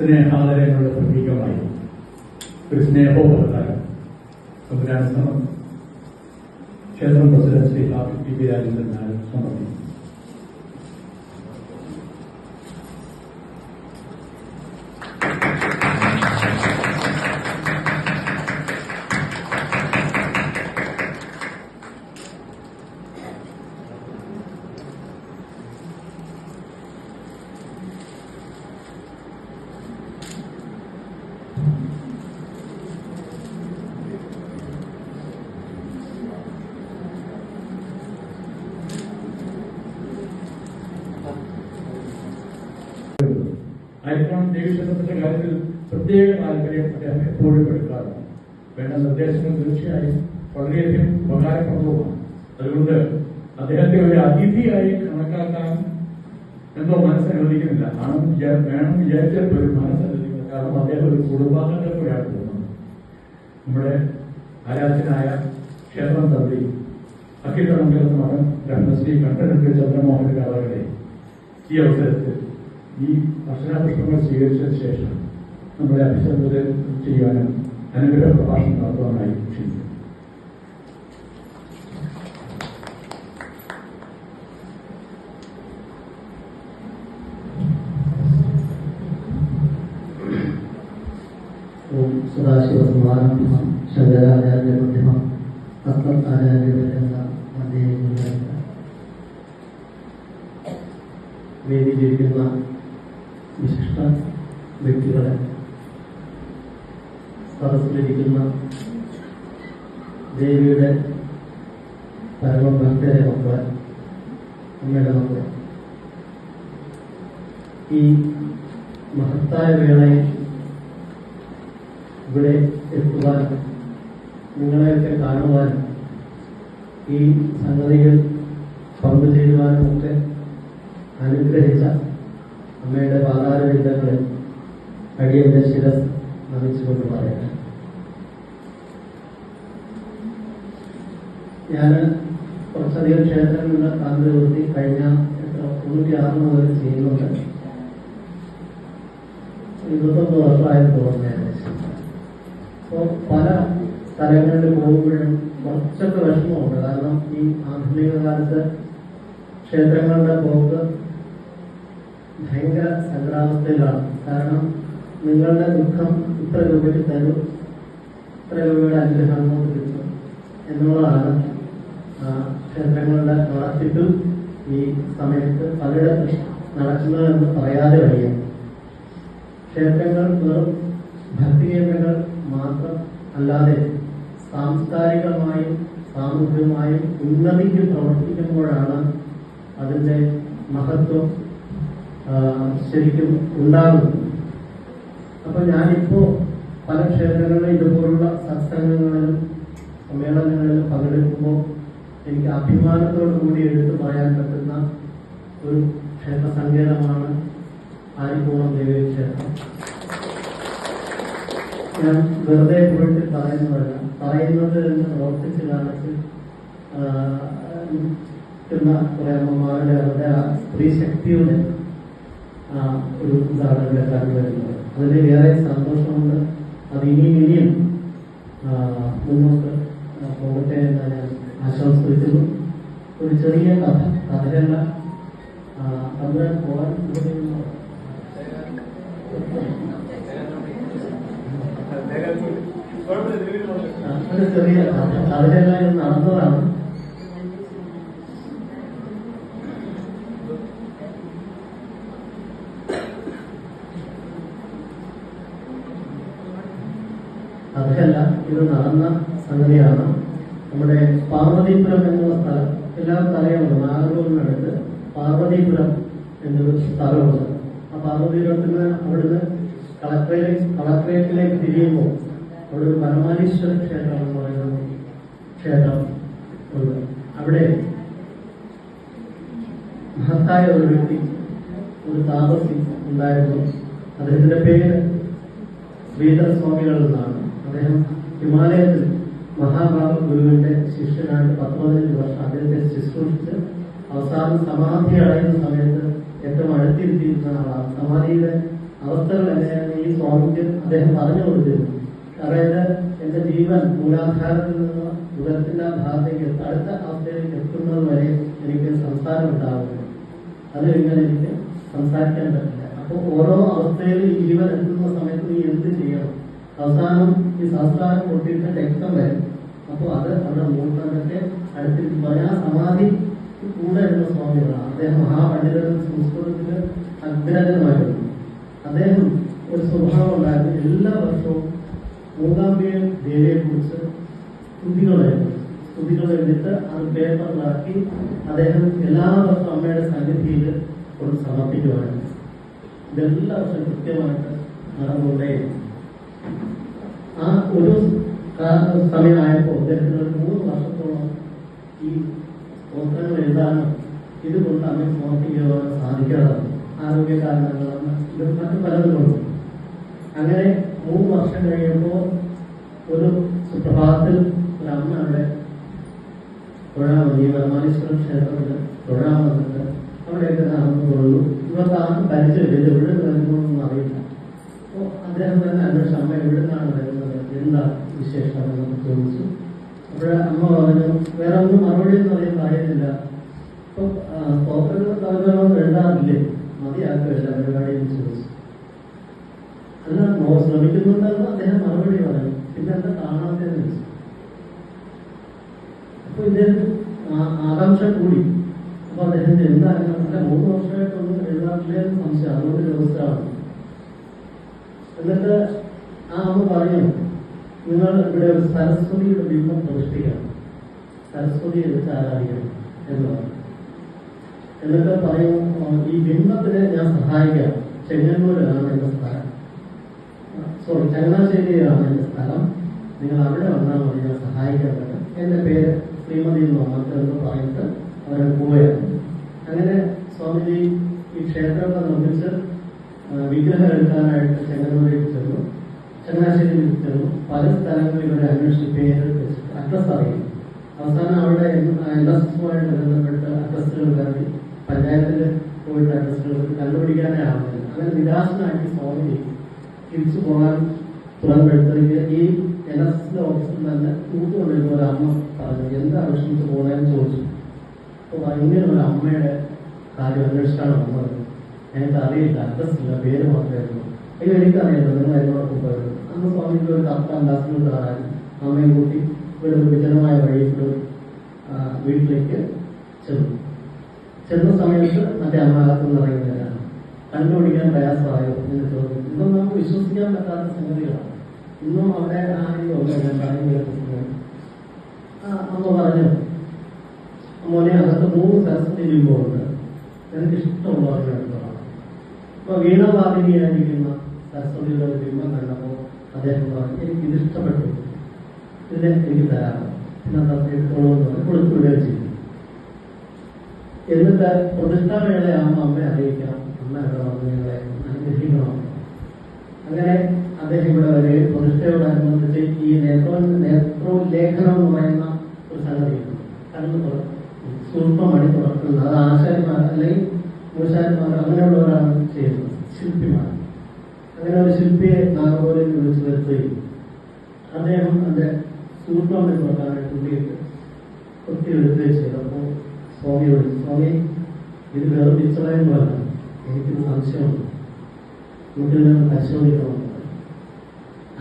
സ്നേഹാദരങ്ങളുടെ പ്രതീകമായി ഒരു സ്നേഹോപകാരം സംവിധാനം ക്ഷേത്രം president Shri P P Rajendran സമർപ്പിച്ചു. ഐക്കോൺ ദേവീക്ഷേത്രത്തിന്റെ കാര്യത്തിൽ പ്രത്യേക താല്പര്യം അദ്ദേഹം എപ്പോഴും എടുക്കാറുണ്ട്. വേണ്ട നിർദ്ദേശങ്ങൾ തീർച്ചയായും വളരെയധികം ഉപകാരപ്രദവുമാണ്. അതുകൊണ്ട് അദ്ദേഹത്തെ ഒരു അതിഥിയായി കണക്കാക്കാൻ എന്തോ മനസ്സനുവദിക്കുന്നില്ല. വേണം വിചാരിച്ചാൽ ഒരു മനസ്സനുവദിക്കുന്നത്. കാരണം അദ്ദേഹം ഒരു കുടുംബാംഗത്തെ പോലെയാണ് തോന്നുന്നത്. നമ്മുടെ ആരാധനായ ക്ഷേത്രം തന്ത്രി അഖിലമംഗലം മകൻ ബ്രഹ്മശ്രീ കണ്ഠരംഗ ചന്ദ്രമോഹൻ കാളകളെ ഈ അവസരത്തിൽ ഈ അർച്ചനാപുഷ്പങ്ങൾ സ്വീകരിച്ചതിന് ശേഷം നമ്മുടെ അഭിസംബോധന ചെയ്യാനും അനുഗ്രഹ പ്രഭാഷണം നടത്തുവാനായി ക്ഷണിക്കുന്നു. സദാശിവസമാരംഭം ശങ്കരാചാര്യ മധ്യമം തത്വത്താചാര്യവരെന്ന വേദിയിലിരിക്കുന്ന വിശിഷ്ട വ്യക്തികളെ, സദസ്സിലിരിക്കുന്ന ദേവിയുടെ പരമഭക്തരെ മക്കളെ, അമ്മയുടെ മക്കളെ, ഈ മഹത്തായ വേളയിൽ ഇവിടെ എത്തുവാനും നിങ്ങളെയൊക്കെ കാണുവാനും ഈ സംഗതികൾ പങ്കുചേരുവാനും ഒക്കെ അനുഗ്രഹിച്ച അമ്മയുടെ പാതാരവിന്ദങ്ങളെ അടിയന്റെ ശിരസ് നമിച്ചുകൊണ്ട് പറയട്ടെ. ഞാൻ കുറച്ചധികം ക്ഷേത്രങ്ങളുടെ താന്ത്രവൃത്തി കഴിഞ്ഞ 96 മുതൽ ചെയ്യുന്നുണ്ട്. 21 വർഷമായെന്ന് തോന്നുന്നു. അപ്പോൾ പല സ്ഥലങ്ങളിൽ പോകുമ്പോഴും കുറച്ചൊക്കെ വിഷമമുണ്ട്. കാരണം ഈ ആധുനിക കാലത്ത് ക്ഷേത്രങ്ങളുടെ പോക്ക് ഭയങ്കര സങ്കടാവസ്ഥയിലാണ്. കാരണം നിങ്ങളുടെ ദുഃഖം ഇത്ര രൂപയ്ക്ക് തരും, ഇത്ര രൂപയുടെ അനുഗ്രഹം അങ്ങോട്ട് കിട്ടും എന്നുള്ളതാണ് ക്ഷേത്രങ്ങളുടെ നടത്തിപ്പ് ഈ സമയത്ത് പലയിടത്തും നടക്കുന്നതെന്ന് പറയാതെ വയ്യ. ക്ഷേത്രങ്ങൾ വെറും ഭക്തികേന്ദ്രങ്ങൾ മാത്രം അല്ലാതെ സാംസ്കാരികമായും സാമൂഹികമായും ഉന്നതിക്ക് പ്രവർത്തിക്കുമ്പോഴാണ് അതിൻ്റെ മഹത്വം ശരിക്കും ഉണ്ടാകുന്നത്. അപ്പൊ ഞാനിപ്പോ പല ക്ഷേത്രങ്ങളിലും ഇതുപോലുള്ള സത്സംഗങ്ങളിലും സമ്മേളനങ്ങളിലും പങ്കെടുക്കുമ്പോൾ എനിക്ക് അഭിമാനത്തോടു കൂടി എടുത്തു പറയാൻ പറ്റുന്ന ഒരു ക്ഷേത്ര സങ്കേതമാണ് ആര്യപൂർണം ദേവീ ക്ഷേത്രം. ഞാൻ വെറുതെ പോയിട്ട് പറയുന്നതല്ല, പറയുന്നത് എന്ന് പ്രവർത്തിച്ച് കാണിച്ച് കുറെ അമ്മമാരുടെ അവരുടെ ആ സ്ത്രീ ശക്തിയുടെ ഒരു ഇതാണ് ഇവിടെ കണ്ടുവരുന്നത്. അതിൽ ഏറെ സന്തോഷമുണ്ട്. അത് ഇനിയും മുന്നോട്ട് പോകട്ടെ എന്ന് ഞാൻ ആശംസിക്കുന്നു. ഒരു ചെറിയ കഥയല്ല, തമ്പുരാൻ പോകാൻ ഒരു ചെറിയ കഥയല്ല ഇത് നടന്നതാണ്. അതല്ല, ഇത് നടന്ന സംഗതിയാണ്. നമ്മുടെ പാർവതീപുരം എന്നുള്ള സ്ഥലം എല്ലാവർക്കും അറിയാമല്ലോ. നാഗർകോവിലിനടുത്ത് പാർവതീപുരം എന്നൊരു സ്ഥലമുണ്ട്. ആ പാർവതീപുരത്തിന് അവിടുന്ന് കളക്ട്രേറ്റിലേക്ക് തിരിയുമ്പോൾ അവിടെ ഒരു പരമാലീശ്വര ക്ഷേത്രം എന്ന് പറയുന്ന ക്ഷേത്രം ഉണ്ട്. അവിടെ മഹത്തായ ഒരു വ്യക്തി, ഒരു താപസി ഉണ്ടായിരുന്നു. അദ്ദേഹത്തിന്റെ പേര് ശ്രീധര സ്വാമികൾ എന്നാണ്. അദ്ദേഹം ഹിമാലയത്തിൽ മഹാഭാവ ഗുരുവിന്റെ ശിഷ്യനായിട്ട് 15 വർഷം അദ്ദേഹത്തെ ശുശ്രൂഷിച്ച് അവസാനം സമാധി അടയുന്ന സമയത്ത് ഏറ്റവും അടുത്തിരുത്തിയിരുന്ന ആളാണ്. സമാധിയുടെ അവസ്ഥകൾ എങ്ങനെയാണ് ഈ സ്വാമിക്ക് അദ്ദേഹം പറഞ്ഞു കൊടുത്തിരുന്നു. അതായത് എന്റെ ജീവൻ മൂലാധാരത്തിൽ നിന്ന് ഉദരത്തിന്റെ ഭാഗത്തേക്ക് അടുത്ത അവസ്ഥയിലേക്ക് എത്തുന്നത് വരെ എനിക്ക് സംസാരം ഉണ്ടാവുന്നു. അത് കഴിഞ്ഞാൽ എനിക്ക് സംസാരിക്കാൻ പറ്റില്ല. അപ്പോൾ ഓരോ അവസ്ഥയിൽ ഈ ജീവൻ എത്തുന്ന സമയത്ത് നീ എന്ത് ചെയ്യണം? അവസാനം ഈ സംസ്കാരം പൊട്ടിയിട്ട് രക്തം വരും. അപ്പോൾ അത് അവിടെ മൂർത്തന്റെ അടുത്തിരിക്കും. ആ സമാധി കൂടെ എന്ന സ്വാമികളാണ്. അദ്ദേഹം മഹാപണ്ഡിതൻ, സംസ്കൃതത്തിന് അഗ്രജനമായിരുന്നു. അദ്ദേഹം ഒരു സ്വഭാവം ഉണ്ടായിരുന്നു. എല്ലാ വർഷവും മൂകാംബിക ദേവിയെ കുറിച്ച് സ്തുതികൾ എഴുതിയിട്ട് അത് പേപ്പറിലാക്കി അദ്ദേഹം എല്ലാ വർഷവും അമ്മയുടെ സന്നിധിയിൽ കൊണ്ട് സമർപ്പിക്കുമായിരുന്നു. ഇതെല്ലാ വർഷവും കൃത്യമായിട്ട് നടന്നുകൊണ്ടേയിരുന്നു. ആ ഒരു സമയമായപ്പോൾ അദ്ദേഹത്തിന് ഒരു 3 വർഷത്തോളം ഈ സ്തോത്രങ്ങൾ എഴുതാനും ഇതുകൊണ്ട് അമ്മ സമർപ്പിക്കുവാനും സാധിക്കാതെ ആരോഗ്യ കാരണങ്ങളാണ് ഇത് മറ്റു പലതുകൊണ്ടും. അങ്ങനെ 3 വർഷം കഴിയുമ്പോൾ ഒരു സുപ്രഭാതത്തിൽ ഒരു അമ്മ അവിടെ തൊഴാൻ വന്നു. ഈ വരമാലീശ്വര ക്ഷേത്രത്തിൽ തൊഴാൻ വന്നിട്ട് അവിടെയൊക്കെ നടന്നു കൊള്ളു. ഇവർക്ക് ആർക്കും പരിചയമില്ല, ഇത് എവിടെ വരുന്നതെന്നൊന്നും അറിയില്ല. അപ്പോൾ അദ്ദേഹം തന്നെ അന്വേഷിച്ചു, അമ്മ എവിടെ നിന്നാണ് വരുന്നത്, എന്താ വിശേഷം എന്നൊക്കെ ചോദിച്ചു. അപ്പോൾ അമ്മ പറഞ്ഞു വേറെ ഒന്നും മറുപടി ഒന്നും അറിയാൻ പറയുന്നില്ല. അപ്പോൾ സ്തോത്രങ്ങൾ എഴുതാറില്ലേ, മതിയാക്കുകയല്ല പരിപാടി എന്ന് ചോദിച്ചു. അല്ല ശ്രമിക്കുന്നുണ്ടെന്ന് അദ്ദേഹം മറുപടി പറഞ്ഞു. പിന്നെ എന്താ കാണാത്തതെന്ന് ചോദിച്ചു. അപ്പൊ ഇദ്ദേഹം ആകാംക്ഷ കൂടി. അപ്പൊ അദ്ദേഹത്തിന് എന്തായിരുന്നു, അല്ല 3 വർഷമായിട്ടൊന്നും എഴുതാറില്ലെന്ന് സംശയം, അതുകൊണ്ട് ചോദിച്ചതാണ്. എന്നിട്ട് ആ അമ്മ പറഞ്ഞു, നിങ്ങൾ ഇവിടെ ഒരു സരസ്വതിയുടെ ബിംബം പ്രതിഷ്ഠിക്കണം, സരസ്വതിയെ വെച്ച് ആരാധിക്കണം എന്ന് പറഞ്ഞു. എന്നിട്ട് പറയും, ഈ ബിംബത്തിനെ ഞാൻ സഹായിക്കാം, ചെങ്ങന്നൂരാണ് എന്റെ സ്ഥലം, ചങ്ങനാശ്ശേരിയിലാണ് എന്റെ സ്ഥലം, നിങ്ങൾ അവിടെ വന്നാൽ മതി, ഞാൻ സഹായിക്കാൻ പറ്റും, എന്റെ പേര് ശ്രീമതി എന്ന് പറഞ്ഞിട്ട് അവരെ പോവുകയാണ്. അങ്ങനെ സ്വാമിജി ഈ ക്ഷേത്രത്തെ നിർമ്മിച്ച് വിഗ്രഹം എടുക്കാനായിട്ട് ചെങ്ങന്നൂരിൽ ചെന്നു, ചങ്ങനാശ്ശേരിയിൽ ചെന്നു. പല സ്ഥലങ്ങളിൽ ഇവരെ അന്വേഷിച്ച് പേര് വെച്ചിട്ട് അഡ്രസ് അറിയും. അവസാനം അവിടെ LSSുമായിട്ട് ബന്ധപ്പെട്ട് അഡ്രസ്സുകൾ കയറി പഞ്ചായത്തിൽ പോയിട്ട് അഡ്രസ്സുകൾ കണ്ടുപിടിക്കാനേ ആവുന്നില്ല. അങ്ങനെ നിരാശനായിട്ട് സ്വാമിജി തിരിച്ചു പോകാൻ തുടങ്ങുമ്പോഴത്തേക്ക് ഈ LSSന്റെ ഓഫീസിൽ തന്നെ കൂട്ടുകൊണ്ടിരുന്ന ഒരു അമ്മ പറഞ്ഞു, എന്താ വിഷമിച്ച് പോകണമെന്ന് ചോദിച്ചു. അപ്പോൾ ഇങ്ങനെ ഒരു അമ്മയുടെ കാര്യം അന്വേഷിച്ചാണ് വന്നത്, എനിക്ക് അറിയില്ല, അഡ്രസ് ഇല്ല, പേര് മാത്രമായിരുന്നു. ഇത് എനിക്കറിയില്ല, നിങ്ങൾ അതിനോടൊപ്പം പോയിരുന്നു. അന്ന് സ്വാമിക്ക് ഒരു കത്താൻ ദാസിനും കാണാൻ അമ്മയും കൂട്ടി ഒരു വിജനമായ വഴിയിൽ വീട്ടിലേക്ക് ചെന്ന സമയത്ത് മറ്റേ അമ്മകത്തുനിന്ന് ഇറങ്ങുന്നവരാണ്. കണ്ടുപിടിക്കാൻ പ്രയാസമായോ എന്ന് ചോദിച്ചു. ഇതൊന്നും നമുക്ക് വിശ്വസിക്കാൻ പറ്റാത്ത സംഗതികളാണ്. ഇന്നും അവിടെ ആരെങ്കിലും അമ്മ പറഞ്ഞു, മോനെ അകത്ത് 3 സരസ്വതി ബിംബമുണ്ട്, എനിക്ക് ഇഷ്ടമുള്ളവരുടെ അടുത്താണ്. അപ്പൊ വീണവാദിനിയായിരിക്കുന്ന സരസ്വതിയുടെ ഒരു ബിംബം കണ്ടപ്പോൾ അദ്ദേഹം പറഞ്ഞു, എനിക്ക് ഇത് ഇഷ്ടപ്പെട്ടു, ഇതിനെ എനിക്ക് തരാമോ, പിന്നെ തട്ടിയിട്ടുള്ളതെന്ന് കൊടുത്തുവിടുകയും ചെയ്തു. എന്നിട്ട് പ്രതിഷ്ഠാവേളയാകുമ്പോൾ അമ്മയെ അറിയിക്കാം, അമ്മ ഇവിടെ വന്ന് ഞങ്ങളെ അനുഗ്രഹിക്കണം. അങ്ങനെ അദ്ദേഹം ഇവിടെ വരെ പ്രതിഷ്ഠയോടനുബന്ധിച്ച് ഈ നേത്രോല്ലേഖനം എന്ന് പറയുന്ന ഒരു സംഗതിയുണ്ട്. കണ്ണ് സൂക്ഷ്മമണി തുറക്കുന്നത്, അത് ആശാരിമാർ അല്ലെങ്കിൽ മൂശാരിമാർ അങ്ങനെയുള്ളവരാണ് ചെയ്യുന്നത്, ശില്പിമാർ. അങ്ങനെ ഒരു ശില്പിയെ നാഗോലിൽ വിളിച്ചു വരുത്തുകയും അദ്ദേഹം അതിന്റെ സൂക്ഷ്മമണി തുറക്കാനായിട്ട് ഉള്ളിയിട്ട് കുത്തിയെടുക്കുകയും ചെയ്തപ്പോൾ സ്വാമി വിളിച്ചു, സ്വാമി ഇത് വേറെ തിരിച്ചറിയുമ്പോഴാണ് എനിക്കൊരു സംശയമുണ്ട്, നമുക്കിതിനെ പരിശോധിക്കണം.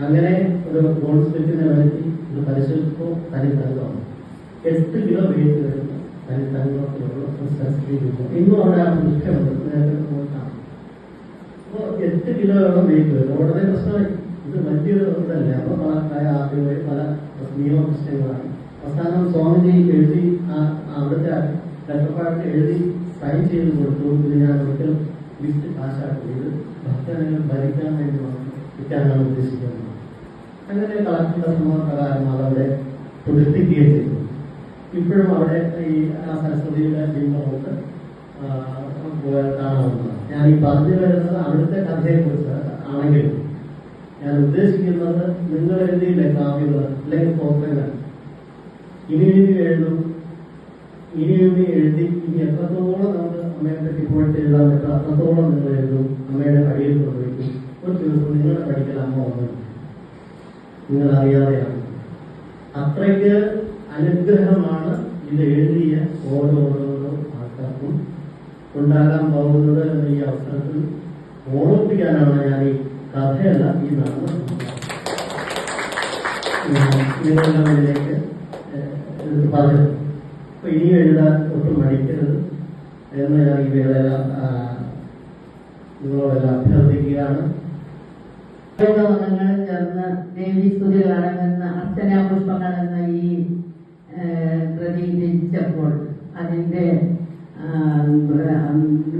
അങ്ങനെ ഒരു ഗോൾഡ് സ്മിത്തിനെ വരുത്തി ഇത് പരിശോധിച്ചപ്പോൾ തനി തങ്കമാണ്, 8 കിലോ വെയിറ്റ് വരുന്ന തനി തങ്കത്തിലുള്ള ഇന്നും അവിടെ ആ പ്രതിഷ്ഠയുണ്ട്, നോക്കാം. അപ്പോൾ 8 കിലോയോളം വെയിറ്റ് വരും. വളരെ പ്രശ്നമായി, ഇത് വലിയൊരു ഇതല്ലേ. അപ്പോൾ പല നിയമപ്രശ്നങ്ങളാണ്. അവസാനം സ്വാമിജി എഴുതി അവിടുത്തെ ലെറ്റർപാട്ട് എഴുതി സൈൻ ചെയ്ത് കൊടുത്തു, ഇത് ഞാൻ ഒരിക്കലും വിറ്റ് കാശാക്കി, ഇത് ഭക്തനെങ്കിലും ഭരിക്കാൻ വേണ്ടി വിൽക്കാനാണ് ഉദ്ദേശിക്കുന്നത്. അങ്ങനെ കളക്ടറുടെ സമ്മതപ്രകാരം അതവിടെ പ്രതിഷ്ഠിക്കുകയും ചെയ്തു. ഇപ്പോഴും അവിടെ ഈ സരസ്വതിയുടെ ബിംബമൊക്കെ കാണാവുന്നതാണ്. ഞാൻ ഈ പറഞ്ഞു വരുന്നത് അവിടുത്തെ കഥയെക്കുറിച്ച് ആണെങ്കിലും ഞാൻ ഉദ്ദേശിക്കുന്നത് നിങ്ങൾ എഴുതിയില്ലേ കാവ്യങ്ങൾ അല്ലെങ്കിൽ പോക്കങ്ങൾ, ഇനി എഴുതും, ഇനി എഴുതി ഇനി എത്രത്തോളം നമുക്ക് അമ്മയെ പറ്റി പോയിട്ട് എഴുതാൻ പറ്റും, അത്രത്തോളം നിങ്ങൾ എഴുതും, അമ്മയുടെ കയ്യിൽ കൊണ്ടുവയ്ക്കും. ഒരു ദിവസം നിങ്ങളെ പഠിക്കൽ അമ്മ വന്നു, നിങ്ങൾ അറിയാതെയാണ്. അത്രയ്ക്ക് അനുഗ്രഹമാണ് ഇത് എഴുതിയ ഓരോരോ ആൾക്കാർക്കും ഉണ്ടാകാൻ പോകുന്നത് എന്ന ഈ അവസരത്തിൽ ഓർമ്മിപ്പിക്കാനാണ് ഞാൻ ഈ കഥയല്ല ഈ നാളെ നിങ്ങളുടെ മുന്നിലേക്ക് പറഞ്ഞത്. അപ്പൊ ഇനി എഴുതാൻ ഒട്ടും മടിക്കരുത് എന്ന് ഞാൻ ഈ വേളയെല്ലാം നിങ്ങളോടെല്ലാം അഭ്യർത്ഥിക്കുകയാണ്. വർണ്ണങ്ങൾ ചേർന്ന് ദേവീസ്തുതികൾ അടങ്ങുന്ന അർച്ചനാ പുഷ്പങ്ങൾ എന്ന ഈ കൃതി രചിച്ചപ്പോൾ അതിന്റെ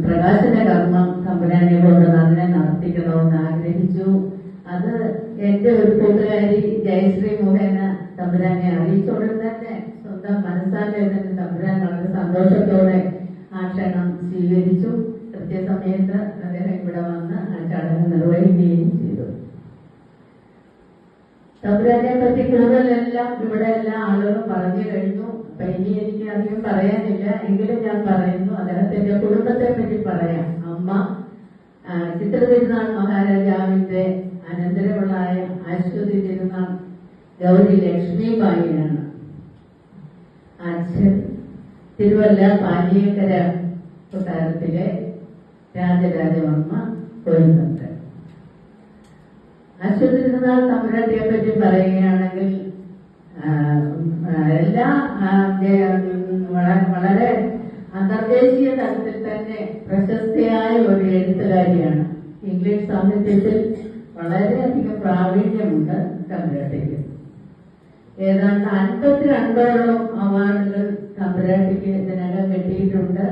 പ്രകാശന കർമ്മം തമ്പുരാനെ കൊണ്ട് അതിനെ നടത്തിക്കണമെന്ന് ആഗ്രഹിച്ചു. അത് എന്റെ ഒരു കൂട്ടുകാരി ജയശ്രീ മുഖേന തമ്പുരാനെ അറിയിച്ചോടെ തന്നെ സ്വന്തം മനസ്സാലെ തന്നെ തമ്പുരാൻ വളരെ സന്തോഷത്തോടെ ആ ക്ഷണം സ്വീകരിച്ചു. കൃത്യസമയത്ത് അദ്ദേഹം ഇവിടെ വന്ന് ആ ചടങ്ങ് നിർവഹിക്കുകയും ചെയ്തു. തമ്പുരാനെ പറ്റി കൂടുതലെല്ലാം ഇവിടെ എല്ലാ ആളുകളും പറഞ്ഞു കഴിഞ്ഞു. അപ്പൊ ഇനി എനിക്ക് അധികം പറയാനില്ല, എങ്കിലും ഞാൻ പറയുന്നു. അദ്ദേഹത്തിന്റെ കുടുംബത്തെ പറ്റി പറയാം. അമ്മ ചിത്രതിരുനാൾ മഹാരാജാവിന്റെ അനന്തരവളായ അശ്വതി തിരുനാൾ ഗൗരി ലക്ഷ്മിബായിയാണ്. അച്ഛൻ തിരുവല്ല പാലിയേക്കര കൊട്ടാരത്തിലെ രാജരാജവർമ്മ കൊഴുന്നുണ്ട്. അശ്വതി തിരുനാൾ തമ്പുരാട്ടിയെ പറ്റി പറയുകയാണെങ്കിൽ എല്ലാ വളരെ അന്തർദേശീയ തലത്തിൽ തന്നെ പ്രശസ്തയായ ഒരു എഴുത്തുകാരിയാണ്. ഇംഗ്ലീഷ് സാഹിത്യത്തിൽ വളരെയധികം പ്രാവീണ്യമുണ്ട് തമ്പുരാട്ടിക്ക്. ഏതാണ്ട് 52ഓളം അവാർഡുകൾ തമ്പുരാട്ടിക്ക് ഇതിനകം കിട്ടിയിട്ടുണ്ട്.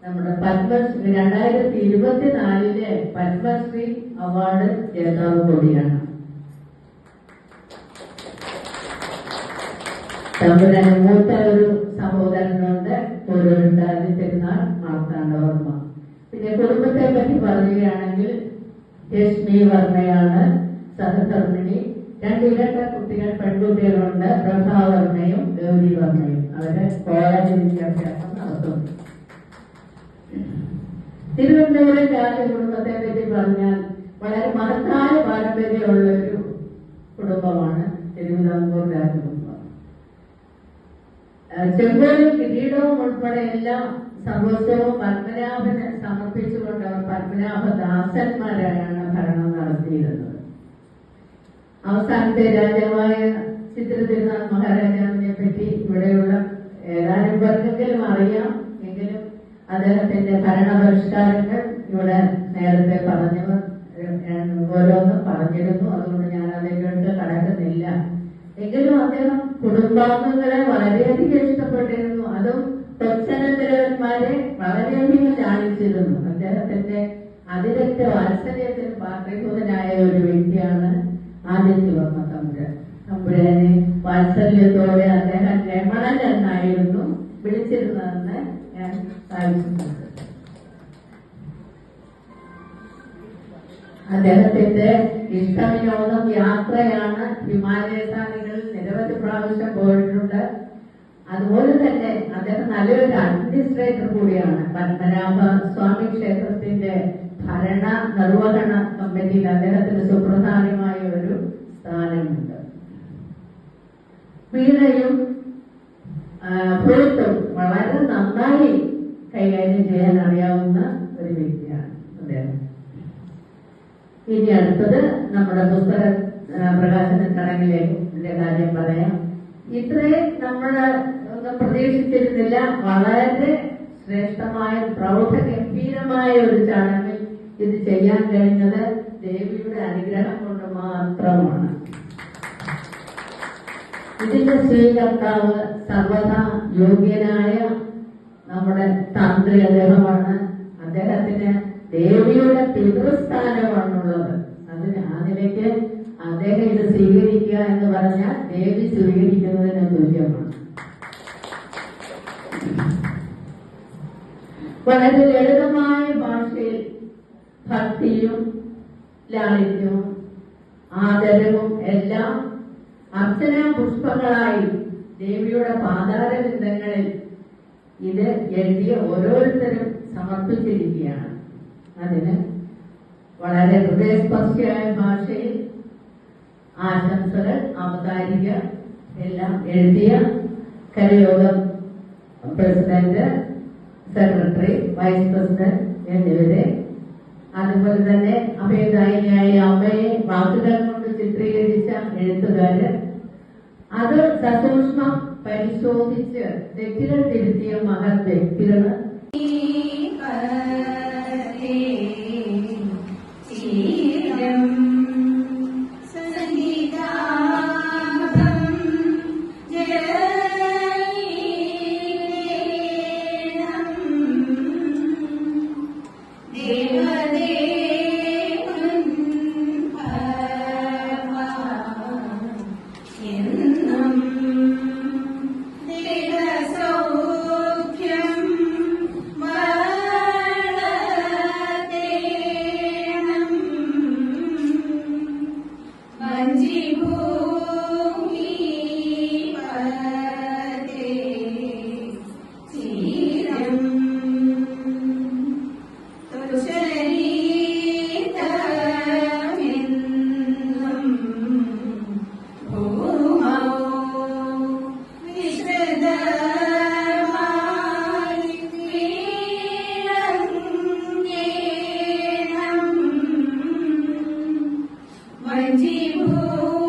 നമ്മുടെ 2024 പത്മശ്രീ അവാർഡ് ജേതാവ് കൂടിയാണ്. തമ്പുരാന് മൂത്ത ഒരു സഹോദരനുണ്ട്, ഓരോരുണ്ടാതി തിരുനാൾ മാർത്താണ്ഡവർമ്മ. പിന്നെ കുടുംബത്തെ പറ്റി പറയുകയാണെങ്കിൽ രശ്മി വർമ്മയാണ് സഹധർമ്മിണി. 2 ഇരട്ട കുട്ടികൾ, പെൺകുട്ടികളുണ്ട്, പ്രഭാവർമ്മയും ഗൗരി വർമ്മയും. അവര് കോളേജ് വിദ്യാഭ്യാസം നടത്തുന്നു. തിരുവനന്തപുരം രാജകുടുംബത്തെ പറ്റി പറഞ്ഞാൽ വളരെ മഹത്തായ പാരമ്പര്യമുള്ള ഒരു കുടുംബമാണ് തിരുവിതാംകൂർ രാജകുടുംബം. ചെങ്കോലും കിരീടവും ഉൾപ്പെടെ എല്ലാം സർവസ്വവും പത്മനാഭന് സമർപ്പിച്ചുകൊണ്ട് അവർ പത്മനാഭദാസന്മാരായാണ് ഭരണം നടത്തിയിരുന്നത്. അവസാനത്തെ രാജാവായ ചിത്രതിരുനാൾ മഹാരാജാവിനെ പറ്റി ഇവിടെയുള്ള ഏതാനും പേർക്കെങ്കിലും അറിയാം. എങ്കിലും അദ്ദേഹത്തിന്റെ ഭരണപരിഷ്കാരങ്ങൾ ഇവിടെ നേരത്തെ പറഞ്ഞവർ ഓരോന്നും പറഞ്ഞിരുന്നു. അതുകൊണ്ട് ഞാൻ അതിലേക്ക് കടക്കുന്നില്ല. എങ്കിലും അദ്ദേഹം കുടുംബാംഗങ്ങളെ വളരെയധികം ഇഷ്ടപ്പെട്ടിരുന്നു. അതും കൊച്ചനന്തരന്മാരെ വളരെയധികം ലാളിച്ചിരുന്നു. അദ്ദേഹത്തിന്റെ അതിരറ്റ വാത്സല്യത്തിന് പാത്രീഭൂതനായ ഒരു വ്യക്തിയാണ് ആദിത്യവർമ്മ തമ്പുരാൻ. തമ്പുരാനെ വാത്സല്യത്തോടെ അദ്ദേഹം രമണൻ എന്നായിരുന്നു വിളിച്ചിരുന്നതെന്ന് ഞാൻ വായിച്ചിട്ടുണ്ട്. അദ്ദേഹത്തിന്റെ ഇഷ്ടവിനോദം യാത്രയാണ്. ഹിമാലയ സാനുകളിൽ നിരവധി പ്രാവശ്യം പോയിട്ടുണ്ട്. അതുപോലെ തന്നെ അദ്ദേഹം നല്ലൊരു അഡ്മിനിസ്ട്രേറ്റർ കൂടിയാണ്. പത്മനാഭ സ്വാമി ക്ഷേത്രത്തിന്റെ ഭരണ നിർവഹണ കമ്മിറ്റിയിൽ അദ്ദേഹത്തിന് സുപ്രധാനമായ ഒരു സ്ഥാനമുണ്ട്. വീണയും ഫ്ലൂട്ടും വളരെ നന്നായി കൈകാര്യം ചെയ്യാൻ അറിയാവുന്ന ഒരു വ്യക്തിയാണ് അദ്ദേഹം. ഇനി അടുത്തത് നമ്മുടെ പുസ്തക പ്രകാശന ചടങ്ങിലെ കാര്യം പറയാം. ഇത്രയും നമ്മൾ ഒന്നും പ്രതീക്ഷിച്ചിരുന്നില്ല. വളരെ ശ്രേഷ്ഠമായ പ്രൗഢഗംഭീരമായ ഒരു ചടങ്ങിൽ ഇത് ചെയ്യാൻ കഴിഞ്ഞത് ദേവിയുടെ അനുഗ്രഹം കൊണ്ട് മാത്രമാണ്. ഇതിന്റെ സ്വീകർത്താവ് സർവഥാ യോഗ്യനായ നമ്മുടെ തന്ത്രി അദ്ദേഹമാണ്. അദ്ദേഹത്തിന് ദേവിയുടെ പിതൃസ്ഥാനമാണുള്ളത്. അതിലേക്ക് അദ്ദേഹം ഇത് സ്വീകരിക്കുക എന്ന് പറഞ്ഞാൽ ദേവി സ്വീകരിക്കുന്നതിന് തുല്യമാണ്. വളരെ ലളിതമായ ഭാഷയിൽ ഭക്തിയും ലാളിത്യവും ആദരവും എല്ലാം അർച്ചനാ പുഷ്പങ്ങളായി ദേവിയുടെ പാതാരബിന്ദങ്ങളിൽ ഇത് എഴുതിയ ഓരോരുത്തരും സമർപ്പിച്ചിരിക്കുകയാണ്. അതിന് വളരെ ഹൃദയസ്പർശിയായ ഭാഷയിൽ ആശംസകൾ ഔപചാരിക എല്ലാം എഴുതിയ കരയോഗം പ്രസിഡന്റ്, സെക്രട്ടറി, വൈസ് പ്രസിഡന്റ് എന്നിവരെ, അതുപോലെ തന്നെ അഭയദായിനിയായ അമ്മയെ വാക്കുകൾ കൊണ്ട് ചിത്രീകരിച്ച എഴുത്തുകാര്, അത് സസൂക്ഷ്മം പരിശോധിച്ച് തെറ്റുകൾ തിരുത്തിയ മഹത് വ്യക്തികള്, Thank you.